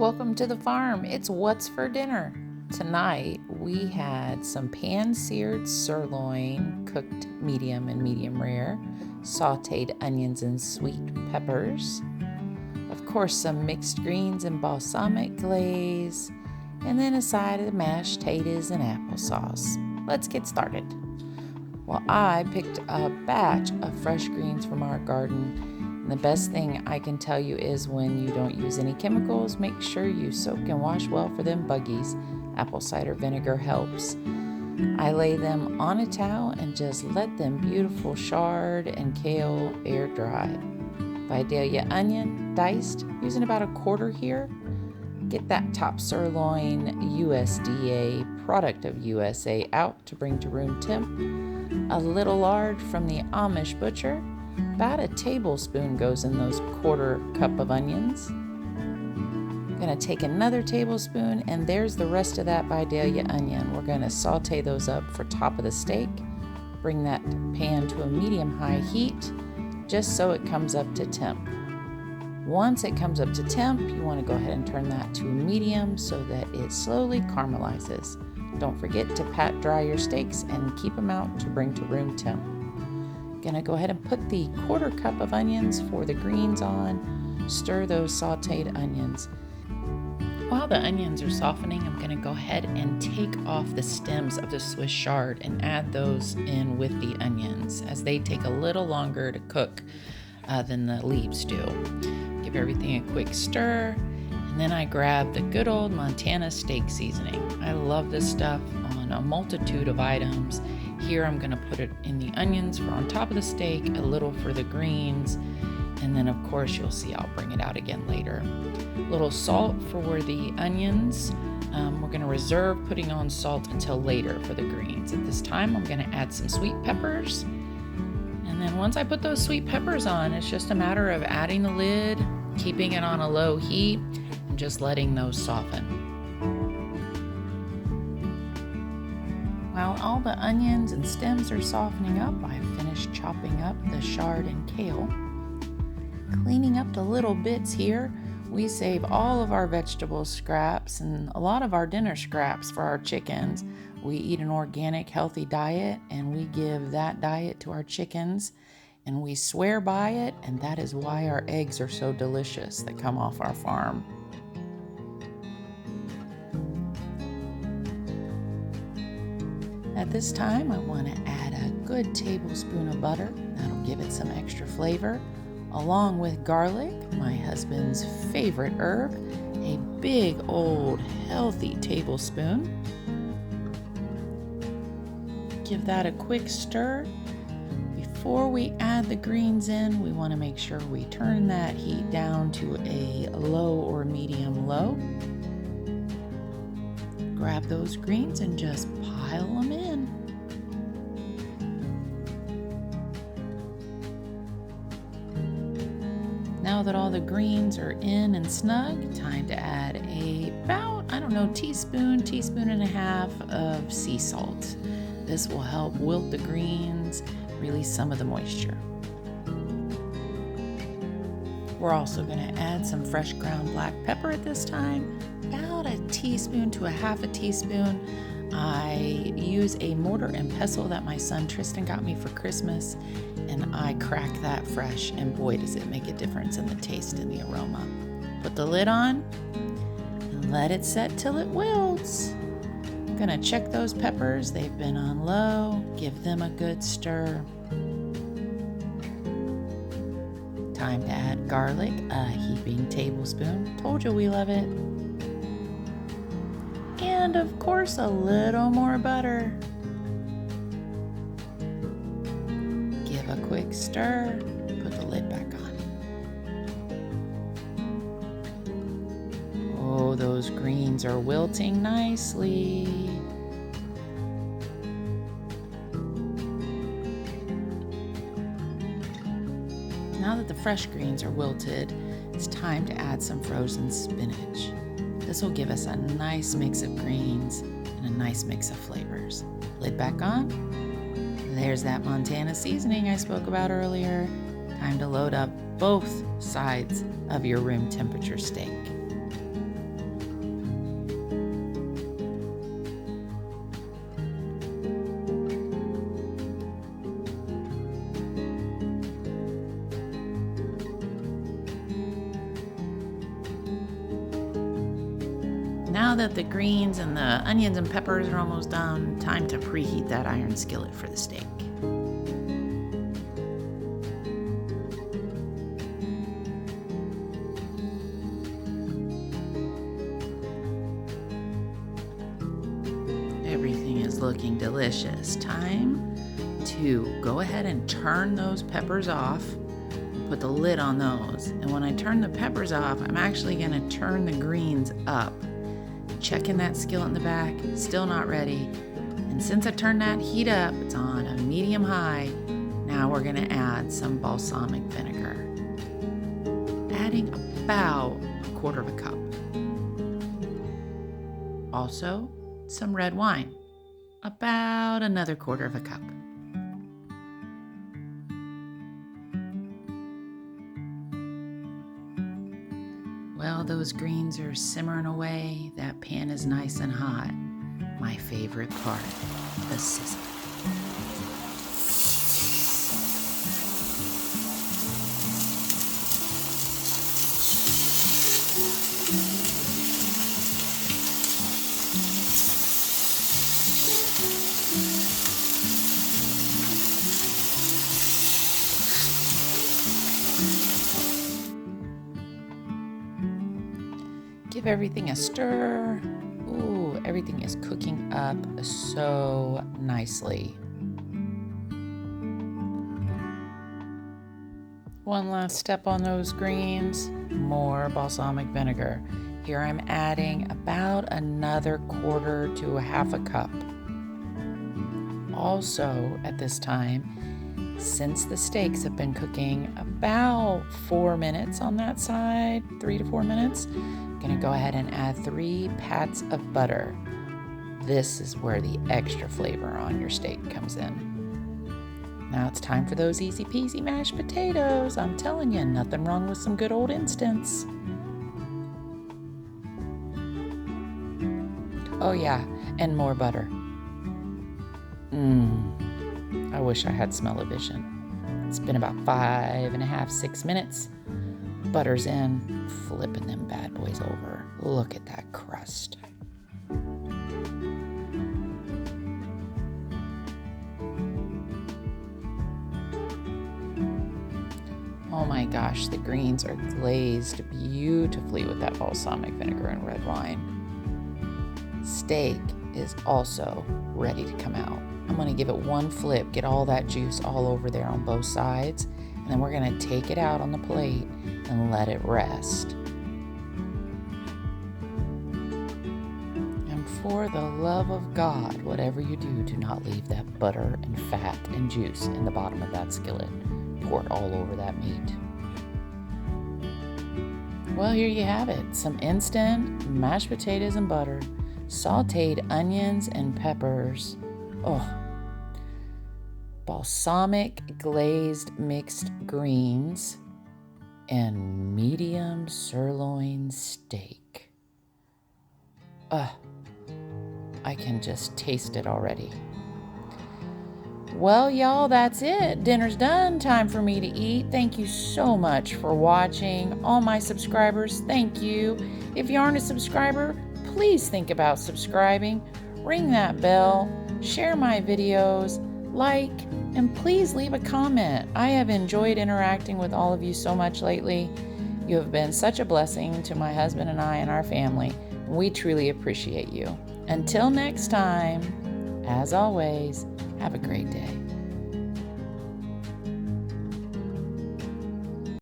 welcome to the farm. It's what's for dinner. Tonight we had some pan-seared sirloin, cooked medium and medium rare, sauteed onions and sweet peppers, of course some mixed greens and balsamic glaze, and then a side of mashed potatoes and applesauce. Let's get started. Well, I picked a batch of fresh greens from our garden. And the best thing I can tell you is when you don't use any chemicals, make sure you soak and wash well for them buggies. Apple cider vinegar helps. I lay them on a towel and just let them beautiful chard and kale air dry. Vidalia onion, diced, using about a quarter here. Get that top sirloin USDA, product of USA, out to bring to room temp. A little lard from the Amish butcher. About a tablespoon goes in those quarter cup of onions. Gonna take another tablespoon, and there's the rest of that Vidalia onion. We're gonna saute those up for top of the steak. Bring that pan to a medium-high heat, just so it comes up to temp. Once it comes up to temp, you wanna go ahead and turn that to medium so that it slowly caramelizes. Don't forget to pat dry your steaks and keep them out to bring to room temp. Gonna go ahead and put the quarter cup of onions for the greens on. Stir those sauteed onions. While the onions are softening, I'm gonna go ahead and take off the stems of the Swiss chard and add those in with the onions, as they take a little longer to cook than the leaves do. Give everything a quick stir, and then I grab the good old Montana steak seasoning. I love this stuff on a multitude of items. Here I'm going to put it in the onions for on top of the steak, a little for the greens, and then of course you'll see I'll bring it out again later. A little salt for the onions. We're going to reserve putting on salt until later for the greens. At this time I'm going to add some sweet peppers, and then once I put those sweet peppers on, it's just a matter of adding the lid, keeping it on a low heat, and just letting those soften. While all the onions and stems are softening up, I finished chopping up the chard and kale. Cleaning up the little bits here, we save all of our vegetable scraps and a lot of our dinner scraps for our chickens. We eat an organic, healthy diet, and we give that diet to our chickens, and we swear by it, and that is why our eggs are so delicious that come off our farm. At this time, I want to add a good tablespoon of butter. That'll give it some extra flavor, along with garlic, my husband's favorite herb, a big old healthy tablespoon. Give that a quick stir. Before we add the greens in, we want to make sure we turn that heat down to a low or medium low. Grab those greens and just pile them in. Now that all the greens are in and snug, time to add about, teaspoon and a half of sea salt. This will help wilt the greens, release some of the moisture. We're also going to add some fresh ground black pepper at this time, about a teaspoon to a half a teaspoon. I use a mortar and pestle that my son Tristan got me for Christmas, and I crack that fresh, and boy does it make a difference in the taste and the aroma. Put the lid on and let it set till it wilts. I'm gonna check those peppers. They've been on low. Give them a good stir. Time to add garlic, a heaping tablespoon. Told you we love it. And of course, a little more butter. Give a quick stir. Put the lid back on. Oh, those greens are wilting nicely. Now that the fresh greens are wilted, it's time to add some frozen spinach. This will give us a nice mix of greens and a nice mix of flavors. Lid back on. There's that Montana seasoning I spoke about earlier. Time to load up both sides of your room temperature steak. Now that the greens and the onions and peppers are almost done, time to preheat that iron skillet for the steak. Everything is looking delicious. Time to go ahead and turn those peppers off. Put the lid on those. And when I turn the peppers off, I'm actually going to turn the greens up. Checking that skillet in the back, still not ready. And since I turned that heat up, it's on a medium high. Now we're going to add some balsamic vinegar. Adding about 1/4 cup. Also, some red wine, about another 1/4 cup. Well, those greens are simmering away. That pan is nice and hot. My favorite part, the sizzle. Give everything a stir. Ooh, everything is cooking up so nicely. One last step on those greens, more balsamic vinegar. Here I'm adding about another 1/4 to 1/2 cup. Also at this time, since the steaks have been cooking about 4 minutes on that side, 3 to 4 minutes, I'm gonna go ahead and add 3 pats of butter. This is where the extra flavor on your steak comes in. Now it's time for those easy peasy mashed potatoes. I'm telling you, nothing wrong with some good old instants. Oh yeah, and more butter. I wish I had smell-o-vision. It's been about 5.5, 6 minutes. Butter's in, flipping them bad boys over. Look at that crust. Oh my gosh, the greens are glazed beautifully with that balsamic vinegar and red wine. Steak is also ready to come out. I'm gonna give it one flip, get all that juice all over there on both sides, and then we're gonna take it out on the plate and let it rest. And for the love of God, whatever you do, do not leave that butter and fat and juice in the bottom of that skillet. Pour it all over that meat. Well, here you have it. Some instant mashed potatoes and butter, sauteed onions and peppers. Oh, balsamic glazed mixed greens, and medium sirloin steak. I can just taste it already. Well, y'all, that's it. Dinner's done. Time for me to eat. Thank you so much for watching. All my subscribers, thank you. If you aren't a subscriber, please think about subscribing. Ring that bell. Share my videos. Like, and please leave a comment. I have enjoyed interacting with all of you so much lately. You have been such a blessing to my husband and I and our family. We truly appreciate you. Until next time, as always, have a great day.